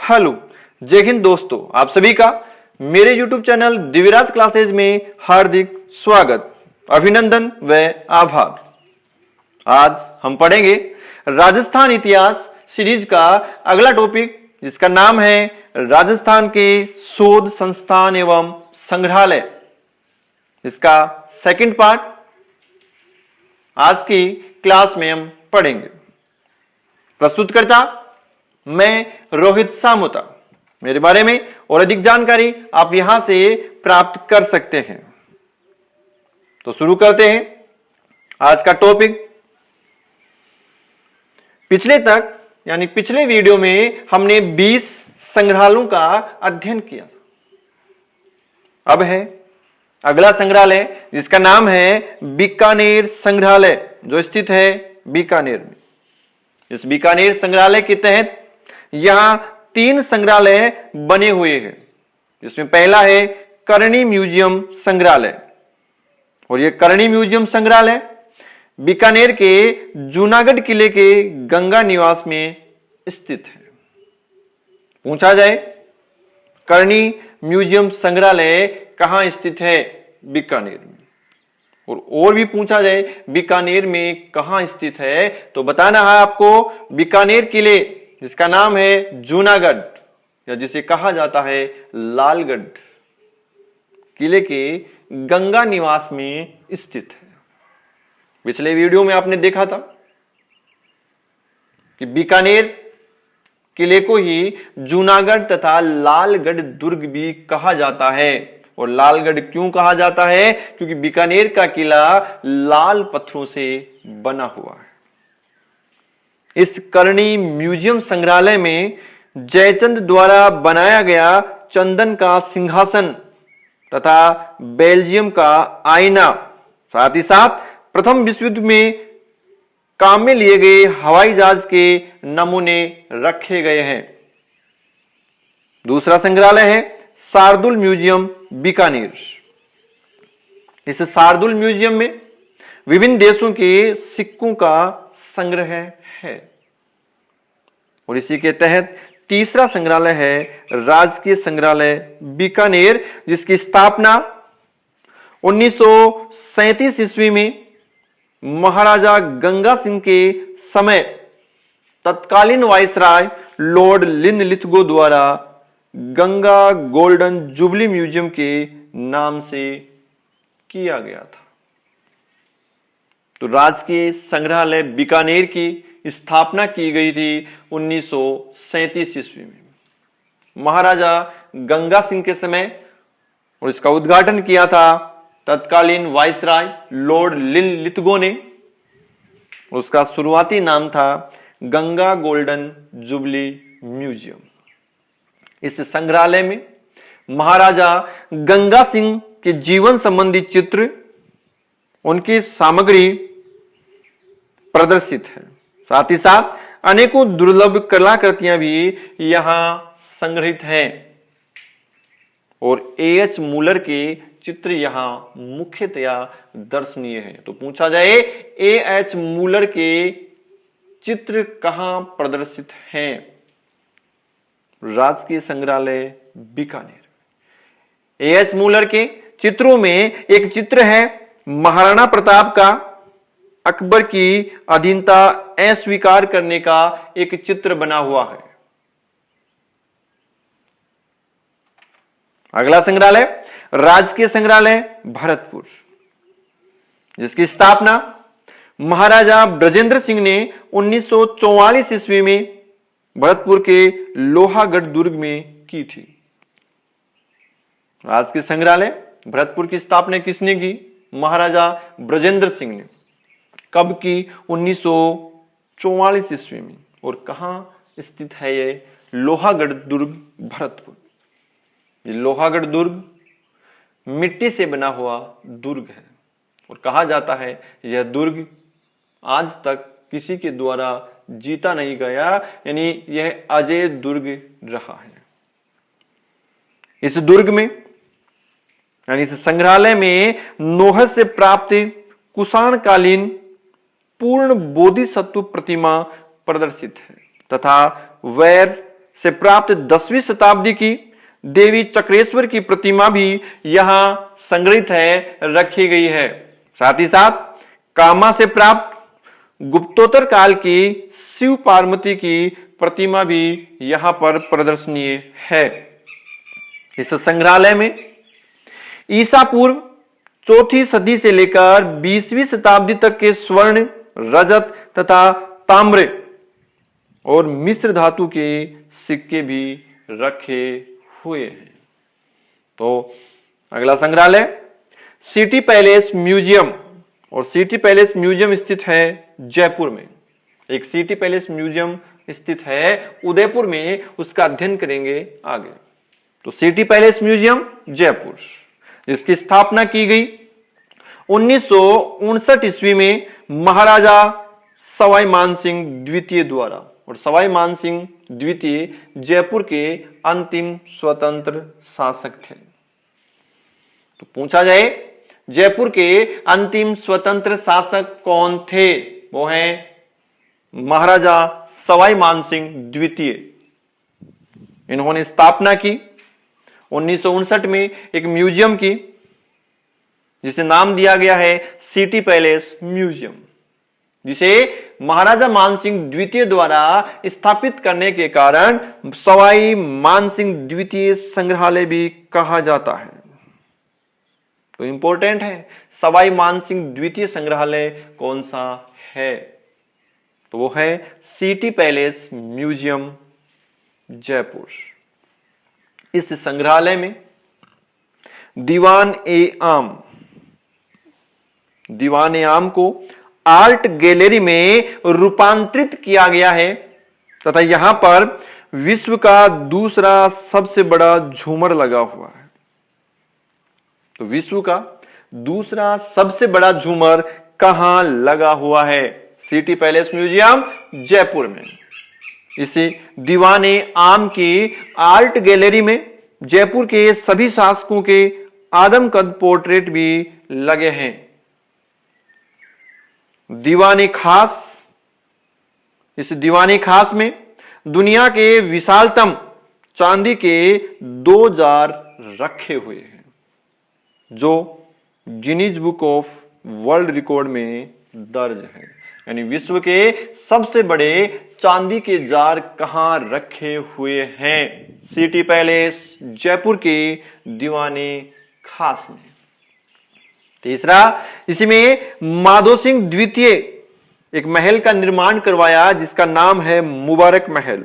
Hello, जय हिंद दोस्तों, आप सभी का मेरे YouTube चैनल दिव्यराज क्लासेज में हार्दिक स्वागत, अभिनंदन व आभार। आज हम पढ़ेंगे राजस्थान इतिहास सीरीज का अगला टॉपिक, जिसका नाम है राजस्थान के शोध संस्थान एवं संग्रहालय। इसका सेकंड पार्ट आज की क्लास में हम पढ़ेंगे। प्रस्तुतकर्ता मैं रोहित सामोता। मेरे बारे में और अधिक जानकारी आप यहां से प्राप्त कर सकते हैं। तो शुरू करते हैं आज का टॉपिक। पिछले वीडियो में हमने 20 संग्रहालयों का अध्ययन किया। अब है अगला संग्रहालय, जिसका नाम है बीकानेर संग्रहालय, जो स्थित है बीकानेर में। इस बीकानेर संग्रहालय के तहत यहां 3 संग्रहालय बने हुए हैं, जिसमें पहला है करणी म्यूजियम संग्रहालय। और यह करणी म्यूजियम संग्रहालय बीकानेर के जूनागढ़ किले के गंगा निवास में स्थित है। पूछा जाए करणी म्यूजियम संग्रहालय कहां स्थित है? बीकानेर में। और भी पूछा जाए बीकानेर में कहां स्थित है, तो बताना है आपको बीकानेर किले, जिसका नाम है जूनागढ़, या जिसे कहा जाता है लालगढ़, किले के गंगा निवास में स्थित है। पिछले वीडियो में आपने देखा था कि बीकानेर किले को ही जूनागढ़ तथा लालगढ़ दुर्ग भी कहा जाता है। और लालगढ़ क्यों कहा जाता है? क्योंकि बीकानेर का किला लाल पत्थरों से बना हुआ है। इस करणी म्यूजियम संग्रहालय में जयचंद द्वारा बनाया गया चंदन का सिंहासन तथा बेल्जियम का आईना, साथ ही साथ प्रथम विश्व युद्ध में काम में लिए गए हवाई जहाज के नमूने रखे गए हैं। दूसरा संग्रहालय है शार्दुल म्यूजियम बीकानेर। इस शार्दुल म्यूजियम में विभिन्न देशों के सिक्कों का संग्रह है। और इसी के तहत तीसरा संग्रहालय है राजकीय संग्रहालय बीकानेर, जिसकी स्थापना 1937 ईस्वी में महाराजा गंगा सिंह के समय तत्कालीन वायसराय लॉर्ड लिनलिथगो द्वारा गंगा गोल्डन जुबली म्यूजियम के नाम से किया गया था। तो राजकीय संग्रहालय बीकानेर की स्थापना की गई थी 1937 ईस्वी में महाराजा गंगा सिंह के समय, और इसका उद्घाटन किया था तत्कालीन वायसराय लॉर्ड लिनलिथगो ने। उसका शुरुआती नाम था गंगा गोल्डन जुबली म्यूजियम। इस संग्रहालय में महाराजा गंगा सिंह के जीवन संबंधी चित्र, उनकी सामग्री प्रदर्शित है। साथ ही साथ अनेकों दुर्लभ कलाकृतियां भी यहां संग्रहित हैं। और A.H. मूलर के चित्र यहां मुख्यतया दर्शनीय है। तो पूछा जाए A.H. मूलर के चित्र कहां प्रदर्शित हैं? राजकीय संग्रहालय बीकानेर। A.H. मूलर के चित्रों में एक चित्र है महाराणा प्रताप का अकबर की अधीनता अस्वीकार करने का एक चित्र बना हुआ है। अगला संग्रहालय राजकीय संग्रहालय भरतपुर, जिसकी स्थापना महाराजा ब्रजेंद्र सिंह ने 1944 ईस्वी में भरतपुर के लोहागढ़ दुर्ग में की थी। राजकीय संग्रहालय भरतपुर की स्थापना किसने की? महाराजा ब्रजेंद्र सिंह ने। कब की? 1944 ईस्वी में। और कहां स्थित है ये? लोहागढ़ दुर्ग भरतपुर। ये लोहागढ़ दुर्ग मिट्टी से बना हुआ दुर्ग है। और कहा जाता है यह दुर्ग आज तक किसी के द्वारा जीता नहीं गया, यानी यह अजेय दुर्ग रहा है। इस दुर्ग में, यानी इस संग्रहालय में नौहर से प्राप्त कुषाण कालीन पूर्ण बोधिसत्व प्रतिमा प्रदर्शित है तथा वैर से प्राप्त 10वीं शताब्दी की देवी चक्रेश्वर की प्रतिमा भी यहां संग्रहित है, रखी गई है। साथ ही साथ कामा से प्राप्त गुप्तोत्तर काल की शिव पार्वती की प्रतिमा भी यहां पर प्रदर्शनीय है। इस संग्रहालय में ईसा पूर्व 4वीं सदी से लेकर 20वीं शताब्दी तक के स्वर्ण, रजत तथा ताम्र और मिश्र धातु के सिक्के भी रखे हुए हैं। तो अगला संग्रहालय सिटी पैलेस म्यूजियम, और सिटी पैलेस म्यूजियम स्थित है जयपुर में। एक सिटी पैलेस म्यूजियम स्थित है उदयपुर में, उसका अध्ययन करेंगे आगे। तो सिटी पैलेस म्यूजियम जयपुर, जिसकी स्थापना की गई 1959 ईस्वी में महाराजा सवाई मानसिंह द्वितीय द्वारा, और सवाई मानसिंह द्वितीय जयपुर के अंतिम स्वतंत्र शासक थे। तो पूछा जाए जयपुर के अंतिम स्वतंत्र शासक कौन थे? वो हैं महाराजा सवाई मानसिंह द्वितीय। इन्होंने स्थापना की 1959 में एक म्यूजियम की, जिसे नाम दिया गया है सिटी पैलेस म्यूजियम, जिसे महाराजा मानसिंह द्वितीय द्वारा स्थापित करने के कारण सवाई मानसिंह द्वितीय संग्रहालय भी कहा जाता है। तो इंपॉर्टेंट है, सवाई मानसिंह द्वितीय संग्रहालय कौन सा है? तो वो है सिटी पैलेस म्यूजियम जयपुर। इस संग्रहालय में दीवान ए आम को आर्ट गैलरी में रूपांतरित किया गया है तथा यहां पर विश्व का दूसरा सबसे बड़ा झूमर लगा हुआ है। तो विश्व का दूसरा सबसे बड़ा झूमर कहां लगा हुआ है? सिटी पैलेस म्यूजियम जयपुर में। इसी दीवाने आम की आर्ट गैलरी में जयपुर के सभी शासकों के आदमकद पोर्ट्रेट भी लगे हैं। दीवाने खास, इस दीवाने खास में दुनिया के विशालतम चांदी के 2 जार रखे हुए हैं, जो Guinness book of world record में दर्ज है। यानी विश्व के सबसे बड़े चांदी के जार कहां रखे हुए हैं? सिटी पैलेस जयपुर के दीवाने खास में। तीसरा, इसमें माधो सिंह द्वितीय एक महल का निर्माण करवाया, जिसका नाम है मुबारक महल।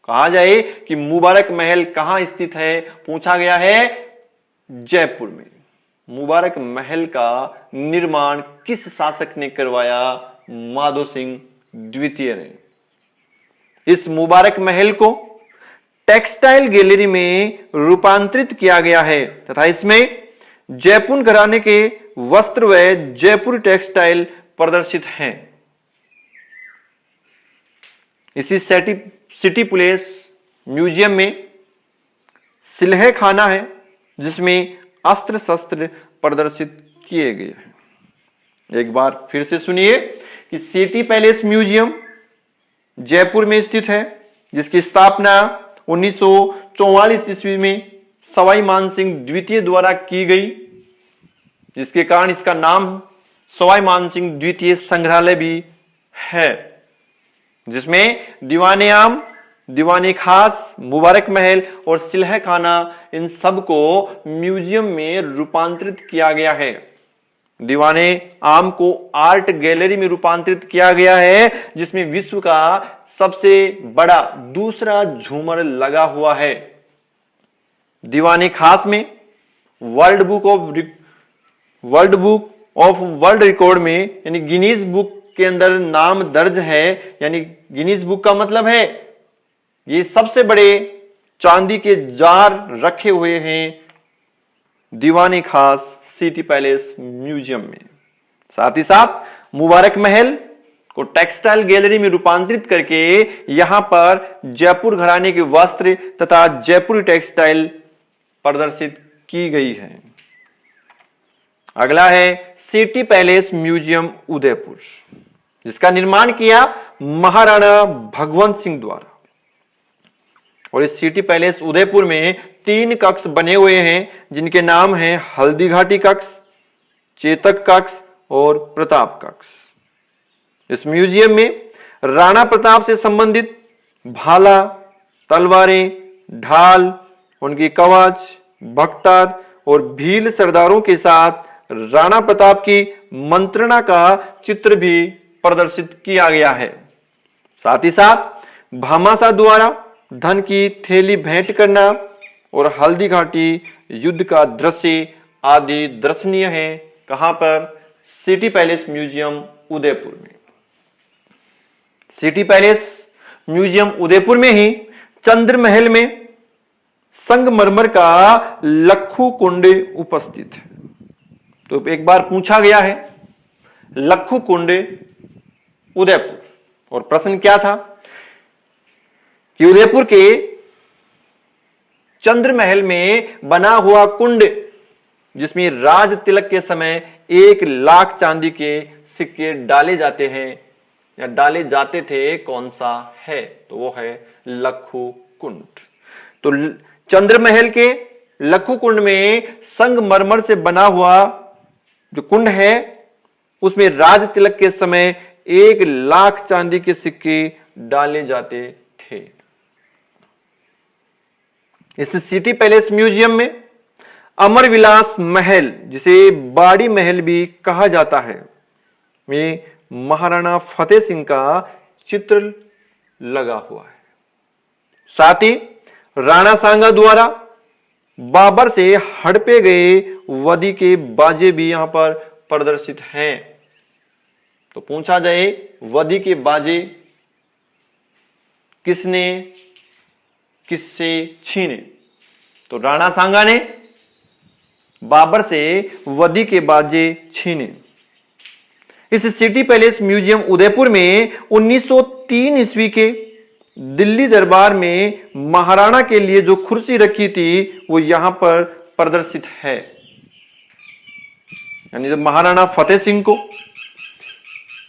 कहा जाए कि मुबारक महल कहां स्थित है? पूछा गया है जयपुर में। मुबारक महल का निर्माण किस शासक ने करवाया? माधो सिंह द्वितीय ने। इस मुबारक महल को टेक्सटाइल गैलरी में रूपांतरित किया गया है तथा इसमें जयपुर घराने के वस्त्र व जयपुर टेक्सटाइल प्रदर्शित हैं। इसी सिटी पैलेस म्यूजियम में सिलह खाना है, जिसमें अस्त्र शस्त्र प्रदर्शित किए गए हैं। एक बार फिर से सुनिए कि सिटी पैलेस म्यूजियम जयपुर में स्थित है, जिसकी स्थापना 1944 ईस्वी में सवाई मानसिंह द्वितीय द्वारा की गई, जिसके कारण इसका नाम सवाई मानसिंह द्वितीय संग्रहालय भी है, जिसमें दीवाने आम, दीवाने खास, मुबारक महल और सिलह खाना, इन सब को म्यूजियम में रूपांतरित किया गया है। दीवाने आम को आर्ट गैलरी में रूपांतरित किया गया है, जिसमें विश्व का सबसे बड़ा दूसरा झूमर लगा हुआ है। दीवाने खास में world book of world record में, यानी गिनीज बुक के अंदर नाम दर्ज है। यानी गिनीज बुक का मतलब है ये सबसे बड़े चांदी के जार रखे हुए हैं दीवाने खास सिटी पैलेस म्यूजियम में। साथ ही साथ मुबारक महल को टेक्सटाइल गैलरी में रूपांतरित करके यहां पर जयपुर घराने के वस्त्र तथा जयपुरी टेक्सटाइल प्रदर्शित की गई है। अगला है सिटी पैलेस म्यूजियम उदयपुर, जिसका निर्माण किया महाराणा भगवंत सिंह द्वारा, और इस सिटी पैलेस उदयपुर में 3 कक्ष बने हुए हैं जिनके नाम हैं हल्दी घाटी कक्ष, चेतक कक्ष और प्रताप कक्ष। इस म्यूजियम में राणा प्रताप से संबंधित भाला, तलवारें, ढाल, उनकी कवच, बख्तर और भील सरदारों के साथ राणा प्रताप की मंत्रणा का चित्र भी प्रदर्शित किया गया है। साथ ही साथ भामाशाह द्वारा धन की थैली भेंट करना और हल्दी घाटी युद्ध का दृश्य आदि दर्शनीय है। कहां पर? सिटी पैलेस म्यूजियम उदयपुर में। सिटी पैलेस म्यूजियम उदयपुर में ही चंद्र महल में संगमरमर का लक्खू कुंड उपस्थित है। तो एक बार पूछा गया है लक्खू कुंड उदयपुर, और प्रश्न क्या था कि उदयपुर के चंद्र महल में बना हुआ कुंड जिसमें राज तिलक के समय 1 लाख चांदी के सिक्के डाले जाते हैं या डाले जाते थे, कौन सा है? तो वो है लक्खू कुंड। तो चंद्र महल के लक्खू कुंड में संगमरमर से बना हुआ जो कुंड है उसमें राज तिलक के समय 1 लाख चांदी के सिक्के डाले जाते थे। इस सिटी पैलेस म्यूजियम में अमर विलास महल, जिसे बाड़ी महल भी कहा जाता है, में महाराणा फतेह सिंह का चित्र लगा हुआ है। साथ ही राणा सांगा द्वारा बाबर से हड़पे गए वदी के बाजे भी यहां पर प्रदर्शित हैं। तो पूछा जाए वदी के बाजे किसने किससे छीने? तो राणा सांगा ने बाबर से वदी के बाजे छीने। इस सिटी पैलेस म्यूजियम उदयपुर में 1903 ईस्वी के दिल्ली दरबार में महाराणा के लिए जो कुर्सी रखी थी वो यहां पर प्रदर्शित है। यानी जब महाराणा फतेह सिंह को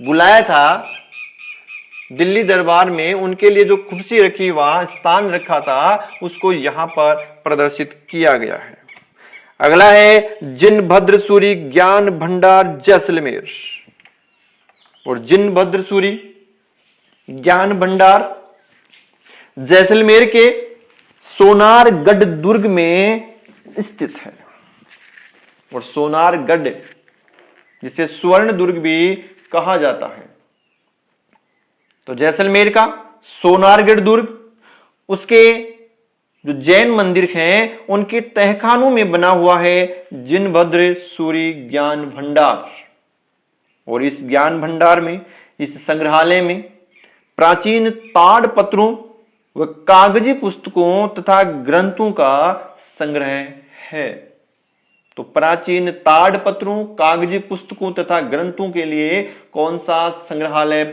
बुलाया था दिल्ली दरबार में, उनके लिए जो कुर्सी रखी, वहां स्थान रखा था, उसको यहां पर प्रदर्शित किया गया है। अगला है जिनभद्र सूरी ज्ञान भंडार जैसलमेर। और जिनभद्र सूरी ज्ञान भंडार जैसलमेर के सोनारगढ़ दुर्ग में स्थित है। और सोनारगढ़ जिसे स्वर्ण दुर्ग भी कहा जाता है। तो जैसलमेर का सोनारगढ़ दुर्ग, उसके जो जैन मंदिर हैं उनके तहखानों में बना हुआ है जिनभद्र सूरी ज्ञान भंडार। और इस ज्ञान भंडार में, इस संग्रहालय में प्राचीन ताड़पत्रों व कागजी पुस्तकों तथा ग्रंथों का संग्रह है। तो प्राचीन ताड़पत्रों, कागजी पुस्तकों तथा ग्रंथों के लिए कौन सा संग्रहालय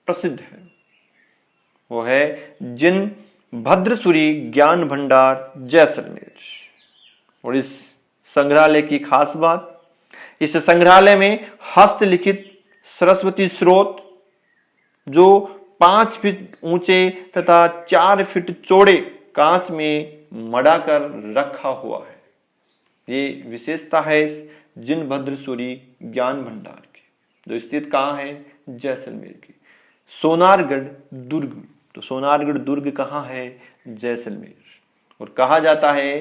प्रसिद्ध है? वो है जिनभद्रसूरी ज्ञान भंडार जैसलमेर। और इस संग्रहालय की खास बात, इस संग्रहालय में हस्तलिखित सरस्वती स्रोत जो 5 फीट ऊंचे तथा 4 फीट चौड़े कांच में मढ़ाकर रखा हुआ है। ये विशेषता है जिनभद्रसूरी ज्ञान भंडार की, जो स्थित कहां है? जैसलमेर की सोनारगढ़ दुर्ग में। तो सोनारगढ़ दुर्ग कहां है? जैसलमेर। और कहा जाता है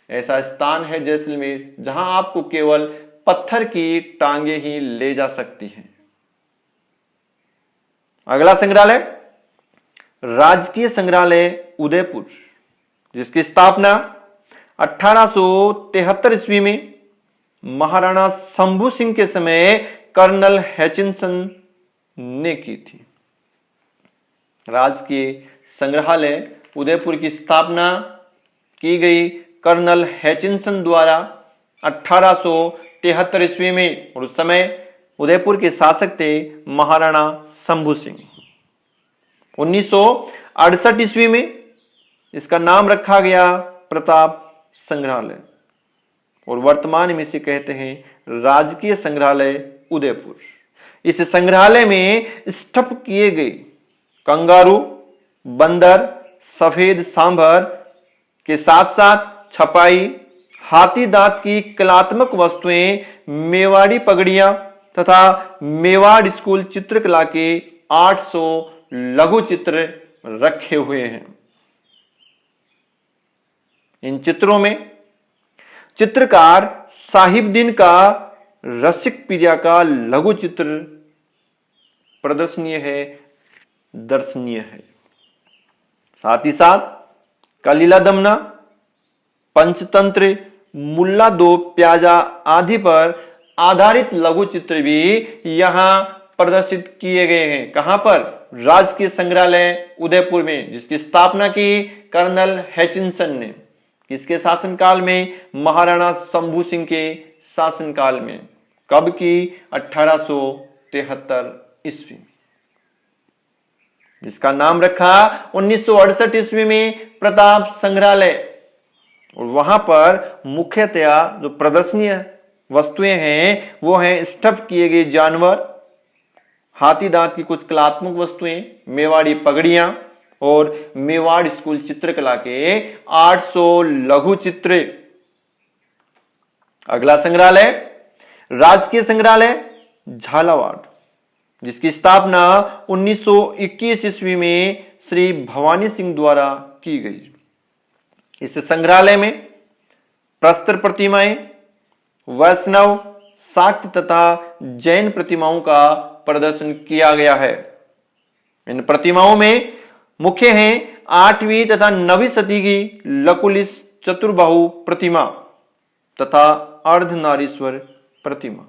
ऐसा स्थान है जैसलमेर जहां आपको केवल पत्थर की टांगे ही ले जा सकती हैं। अगला संग्रहालय राजकीय संग्रहालय उदयपुर, जिसकी स्थापना 1873 ईस्वी में महाराणा शंभू सिंह के समय कर्नल हैचिनसन ने की थी। राजकीय संग्रहालय उदयपुर की स्थापना की गई कर्नल हैचिनसन द्वारा 1873 ईस्वी में, और उस समय उदयपुर के शासक थे महाराणा शंभू सिंह। 1968 ईस्वी में इसका नाम रखा गया प्रताप संग्रहालय, और वर्तमान में इसे कहते हैं राजकीय संग्रहालय उदयपुर। इस संग्रहालय में स्तूप किए गए कंगारू, बंदर, सफेद सांभर के साथ साथ छपाई, हाथी दांत की कलात्मक वस्तुएं, मेवाड़ी पगड़ियां तथा मेवाड़ स्कूल चित्रकला के 800 लघु चित्र रखे हुए हैं। इन चित्रों में चित्रकार साहिबदीन का रसिक पीरिया का लघु चित्र प्रदर्शनीय है, दर्शनीय है। साथ ही साथ कलीला दमना, पंचतंत्र, मुल्ला दो प्याजा आदि पर आधारित लघु चित्र भी यहां प्रदर्शित किए गए हैं। कहां पर? राजकीय संग्रहालय उदयपुर में, जिसकी स्थापना की कर्नल हैचिंसन ने। किसके शासनकाल में? महाराणा शंभू सिंह के शासनकाल में। कब की? 1873 ईस्वी। जिसका नाम रखा 1968 ईस्वी में प्रताप संग्रहालय। और वहां पर मुख्यतया जो प्रदर्शनीय वस्तुएं हैं वो हैं स्टफ किए गए जानवर, हाथी दांत की कुछ कलात्मक वस्तुएं, मेवाड़ी पगड़ियां और मेवाड़ स्कूल चित्रकला के 800 लघु चित्र। अगला संग्रहालय राजकीय संग्रहालय झालावाड़, जिसकी स्थापना 1921 ईस्वी में श्री भवानी सिंह द्वारा की गई। इस संग्रहालय में प्रस्तर प्रतिमाएं, वैष्णव, शाक्त तथा जैन प्रतिमाओं का प्रदर्शन किया गया है। इन प्रतिमाओं में मुख्य हैं 8वीं तथा 9वीं सदी की लकुलिस चतुर्बाहु प्रतिमा तथा अर्धनारीश्वर प्रतिमा।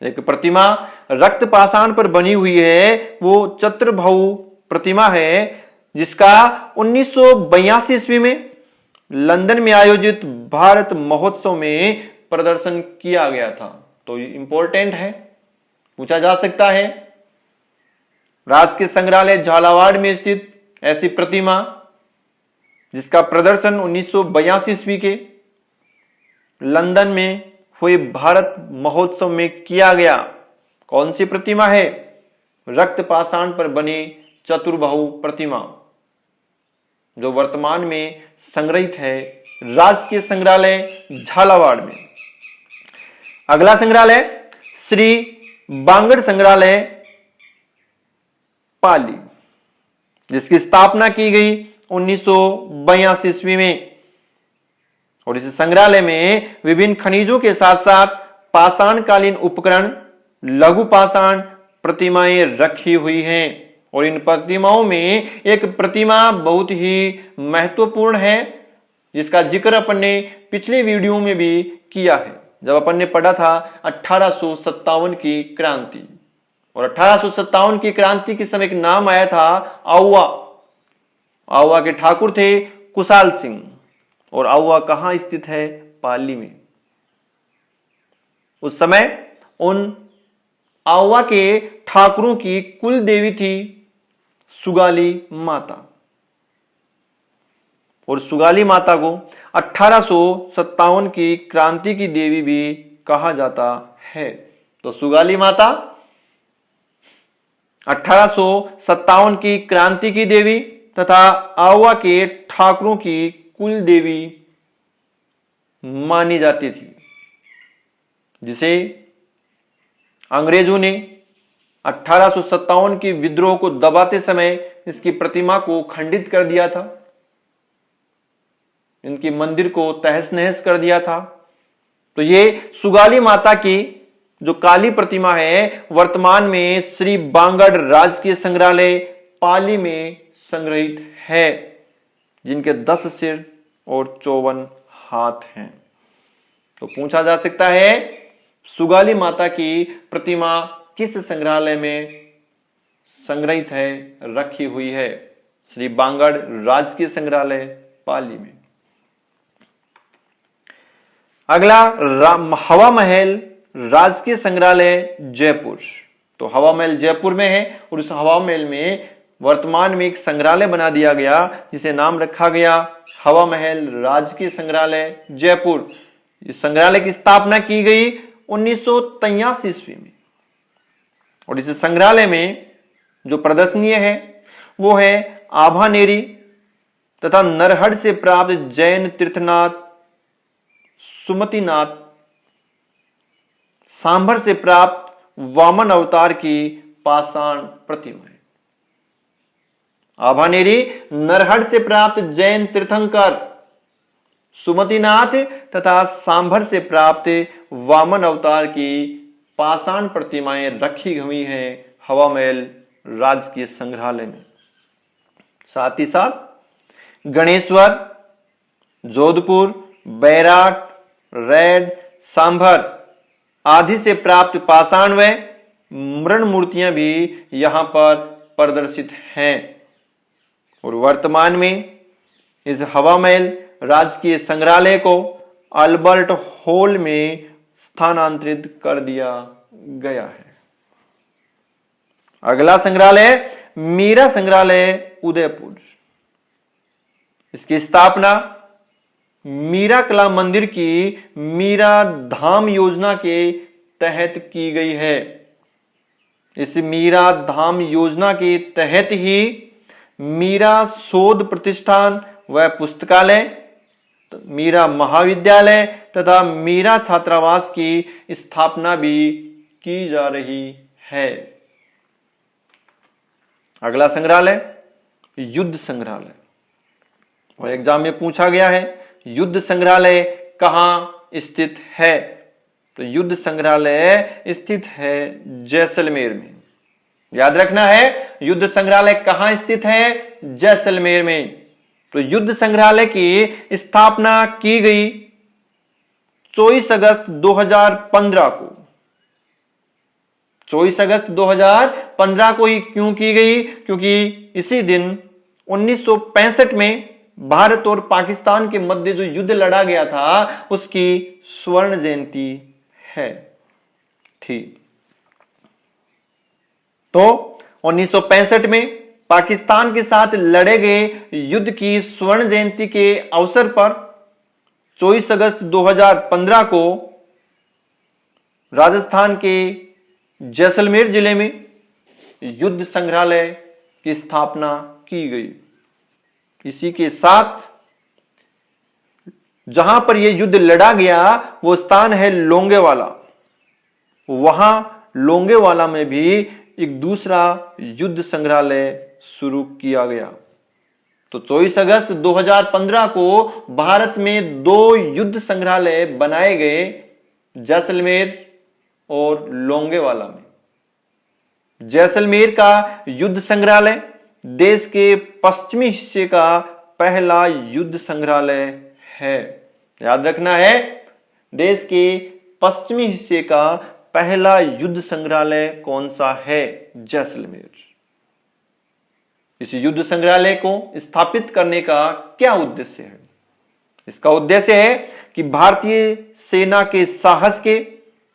एक प्रतिमा रक्त पाषाण पर बनी हुई है, वो चतुर्बाहु प्रतिमा है, जिसका 1982 ईस्वी में लंदन में आयोजित भारत महोत्सव में प्रदर्शन किया गया था। तो इंपॉर्टेंट है, पूछा जा सकता है। राजकीय संग्रहालय झालावाड़ में स्थित ऐसी प्रतिमा जिसका प्रदर्शन 1982 ईस्वी के लंदन में हुए भारत महोत्सव में किया गया। कौन सी प्रतिमा है? रक्त पाषाण पर बनी चतुर्बाहु प्रतिमा, जो वर्तमान में संग्रहित है राजकीय संग्रहालय झालावाड़ में। अगला संग्रहालय श्री बांगड़ संग्रहालय पाली, जिसकी स्थापना की गई 1982 ईस्वी में। और इस संग्रहालय में विभिन्न खनिजों के साथ साथ पाषाणकालीन उपकरण, लघु पाषाण प्रतिमाएं रखी हुई हैं। और इन प्रतिमाओं में एक प्रतिमा बहुत ही महत्वपूर्ण है, जिसका जिक्र अपन ने पिछले वीडियो में भी किया है, जब अपन ने पढ़ा था 1857 की क्रांति। और 1857 की क्रांति के समय एक नाम आया था आउवा। आउवा के ठाकुर थे कुशाल सिंह। और आउवा कहां स्थित है? पाली में। उस समय उन आउवा के ठाकुरों की कुल देवी थी सुगाली माता। और सुगाली माता को 1857 की क्रांति की देवी भी कहा जाता है। तो सुगाली माता 1857 की क्रांति की देवी तथा आउवा के ठाकुरों की कुल देवी मानी जाती थी, जिसे अंग्रेजों ने 1857 की विद्रोह को दबाते समय इसकी प्रतिमा को खंडित कर दिया था, इनकी मंदिर को तहस नहस कर दिया था। तो ये सुगाली माता की जो काली प्रतिमा है वर्तमान में श्री बांगड़ राजकीय संग्रहालय पाली में संग्रहित है, जिनके 10 सिर और 54 हाथ हैं। तो पूछा जा सकता है सुगाली माता की प्रतिमा किस संग्रहालय में संग्रहित है, रखी हुई है? श्री बांगड़ राजकीय संग्रहालय पाली में। अगला हवा महल राजकीय संग्रहालय जयपुर। तो हवा महल जयपुर में है और उस हवा महल में वर्तमान में एक संग्रहालय बना दिया गया, जिसे नाम रखा गया हवा महल राजकीय संग्रहालय जयपुर। इस संग्रहालय की स्थापना की गई 1983 ईस्वी में। और इस संग्रहालय में जो प्रदर्शनीय है वो है आभानेरी, तथा नरहड़ से प्राप्त जैन तीर्थनाथ, सुमतिनाथ, सांभर से प्राप्त वामन अवतार की पाषाण प्रतिमाएं। आभानेरी नरहड़ से प्राप्त जैन तीर्थंकर, सुमतिनाथ तथा सांभर से प्राप्त वामन अवतार की पाषाण प्रतिमाएं रखी हुई हैं हवा महल राजकीय संग्रहालय में। साथ ही साथ गणेश्वर, जोधपुर, बैराट, रेड, सांभर आदि से प्राप्त पाषाण व मृण मूर्तियां भी यहां पर प्रदर्शित हैं और वर्तमान में इस हवा महल राजकीय संग्रहालय को अल्बर्ट हॉल में स्थानांतरित कर दिया गया है। अगला संग्रहालय मीरा संग्रहालय उदयपुर। इसकी स्थापना मीरा कला मंदिर की मीरा धाम योजना के तहत की गई है। इस मीरा धाम योजना के तहत ही मीरा शोध प्रतिष्ठान व पुस्तकालय, मीरा महाविद्यालय तथा मीरा छात्रावास की स्थापना भी की जा रही है। अगला संग्रहालय युद्ध संग्रहालय, और एग्जाम में पूछा गया है युद्ध संग्रहालय कहां स्थित है? तो युद्ध संग्रहालय स्थित है जैसलमेर में। याद रखना है युद्ध संग्रहालय कहां स्थित है? जैसलमेर में। तो युद्ध संग्रहालय की स्थापना की गई 24 अगस्त 2015 को। 24 अगस्त 2015 को ही क्यों की गई? क्योंकि इसी दिन 1965 में भारत और पाकिस्तान के मध्य जो युद्ध लड़ा गया था उसकी स्वर्ण जयंती है। ठीक, तो 1965 में पाकिस्तान के साथ लड़े गए युद्ध की स्वर्ण जयंती के अवसर पर 24 अगस्त 2015 को राजस्थान के जैसलमेर जिले में युद्ध संग्रहालय की स्थापना की गई। इसी के साथ जहां पर यह युद्ध लड़ा गया वो स्थान है लोंगेवाला। वहां लोंगेवाला में भी एक दूसरा युद्ध संग्रहालय शुरू किया गया। तो 24 अगस्त 2015 को भारत में 2 युद्ध संग्रहालय बनाए गए, जैसलमेर और लोंगेवाला में। जैसलमेर का युद्ध संग्रहालय देश के पश्चिमी हिस्से का पहला युद्ध संग्रहालय है। याद रखना है देश के पश्चिमी हिस्से का पहला युद्ध संग्रहालय कौन सा है? जैसलमेर। इस युद्ध संग्रहालय को स्थापित करने का क्या उद्देश्य है? इसका उद्देश्य है कि भारतीय सेना के साहस के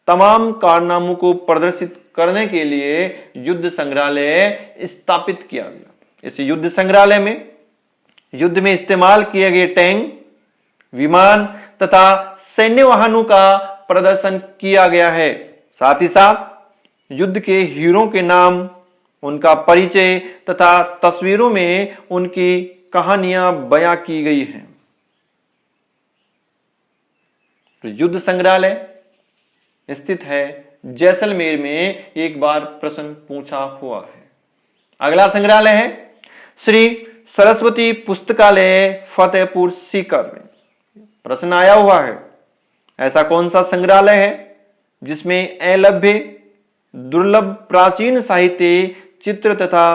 तमाम कारनामों को प्रदर्शित करने के लिए युद्ध संग्रहालय स्थापित किया गया। इस युद्ध संग्रहालय में युद्ध में इस्तेमाल किए गए टैंक, विमान तथा सैन्य वाहनों का प्रदर्शन किया गया है। साथ ही साथ युद्ध के हीरो के नाम, उनका परिचय तथा तस्वीरों में उनकी कहानियां बयां की गई हैं। तो युद्ध संग्रहालय स्थित है जैसलमेर में, एक बार प्रश्न पूछा हुआ है। अगला संग्रहालय है श्री सरस्वती पुस्तकालय फतेहपुर सीकर में। प्रश्न आया हुआ है ऐसा कौन सा संग्रहालय है जिसमें अलभ्य दुर्लभ प्राचीन साहित्य, चित्र तथा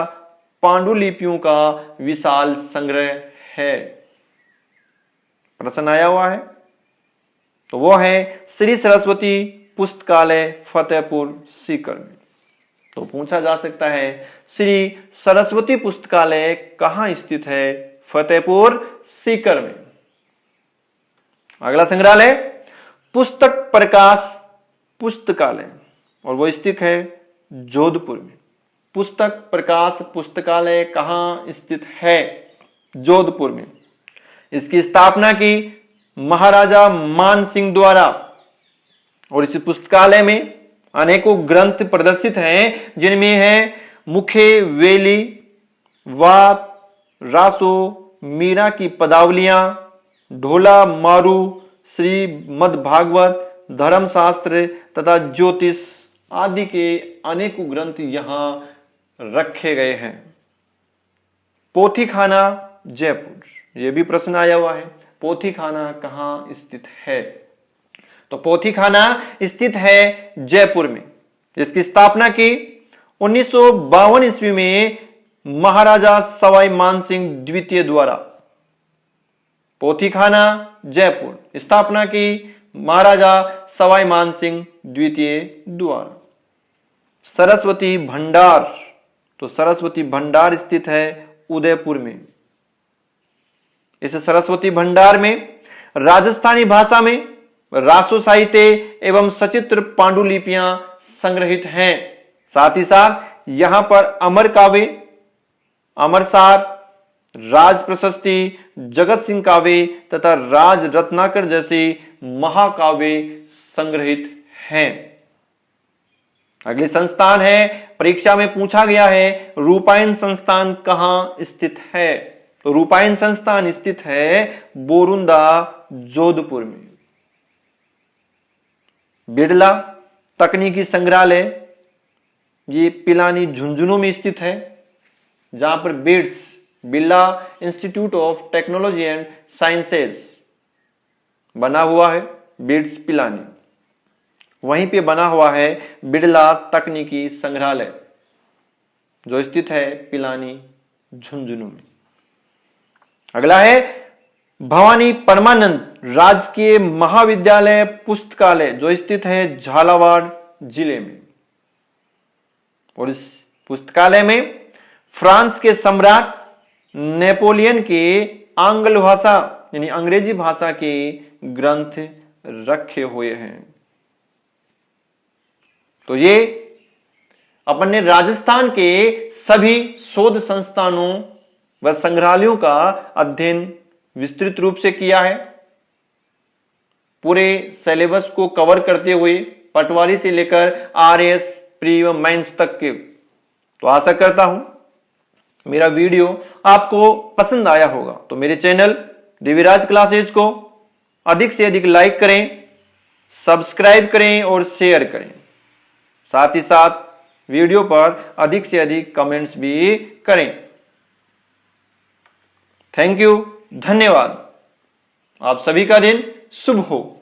पांडुलिपियों का विशाल संग्रह है? प्रश्न आया हुआ है तो वो है श्री सरस्वती पुस्तकालय फतेहपुर सीकर में। तो पूछा जा सकता है श्री सरस्वती पुस्तकालय कहां स्थित है? फतेहपुर सीकर में। अगला संग्रहालय पुस्तक प्रकाश पुस्तकालय, और वो स्थित है जोधपुर में। पुस्तक प्रकाश पुस्तकालय कहां स्थित है? जोधपुर में। इसकी स्थापना की महाराजा मान सिंह द्वारा, और इस पुस्तकालय में अनेकों ग्रंथ प्रदर्शित हैं जिनमें है मुखे, वेली, वात, रासो, मीरा की पदावलियां, ढोला मारू, श्रीमद् भागवत, धर्मशास्त्र तथा ज्योतिष आदि के अनेकों ग्रंथ यहां रखे गए हैं। पोथीखाना जयपुर, यह भी प्रश्न आया हुआ है, पोथीखाना कहां स्थित है? तो पोथीखाना स्थित है जयपुर में। इसकी स्थापना की 1952 ईस्वी में महाराजा सवाई मानसिंह द्वितीय द्वारा। पोथीखाना जयपुर स्थापना की महाराजा सवाई मानसिंह द्वितीय द्वारा। सरस्वती भंडार, तो सरस्वती भंडार स्थित है उदयपुर में। इस सरस्वती भंडार में राजस्थानी भाषा में रासो साहित्य एवं सचित्र पांडुलिपियां संग्रहित हैं। साथ ही साथ यहां पर अमर काव्य, अमरसार, राज प्रशस्ति, जगत सिंह काव्य तथा राज रत्नाकर जैसे महाकाव्य संग्रहित हैं। अगली संस्थान है, परीक्षा में पूछा गया है, रूपायन संस्थान कहां स्थित है? तो रूपायन संस्थान स्थित है बोरुंदा जोधपुर में। बिड़ला तकनीकी संग्रहालय, ये पिलानी झुंझुनू में स्थित है, जहां पर Birla institute of technology and sciences बना हुआ है, बिड्स पिलानी। वहीं पे बना हुआ है बिड़ला तकनीकी संग्रहालय, जो स्थित है पिलानी झुंझुनू में। अगला है भवानी परमानंद राजकीय महाविद्यालय पुस्तकालय, जो स्थित है झालावाड़ जिले में। और इस पुस्तकालय में फ्रांस के सम्राट नेपोलियन के आंग्ल भाषा यानी अंग्रेजी भाषा के ग्रंथ रखे हुए हैं। तो ये अपन ने राजस्थान के सभी शोध संस्थानों व संग्रहालयों का अध्ययन विस्तृत रूप से किया है, पूरे सिलेबस को कवर करते हुए, पटवारी से लेकर आरएस, प्री एवं मेंस तक के। तो आशा करता हूं मेरा वीडियो आपको पसंद आया होगा। तो मेरे चैनल दिव्यराज क्लासेज को अधिक से अधिक लाइक करें, सब्सक्राइब करें और शेयर करें। साथ ही साथ वीडियो पर अधिक से अधिक कमेंट्स भी करें। थैंक यू, धन्यवाद। आप सभी का दिन शुभ हो।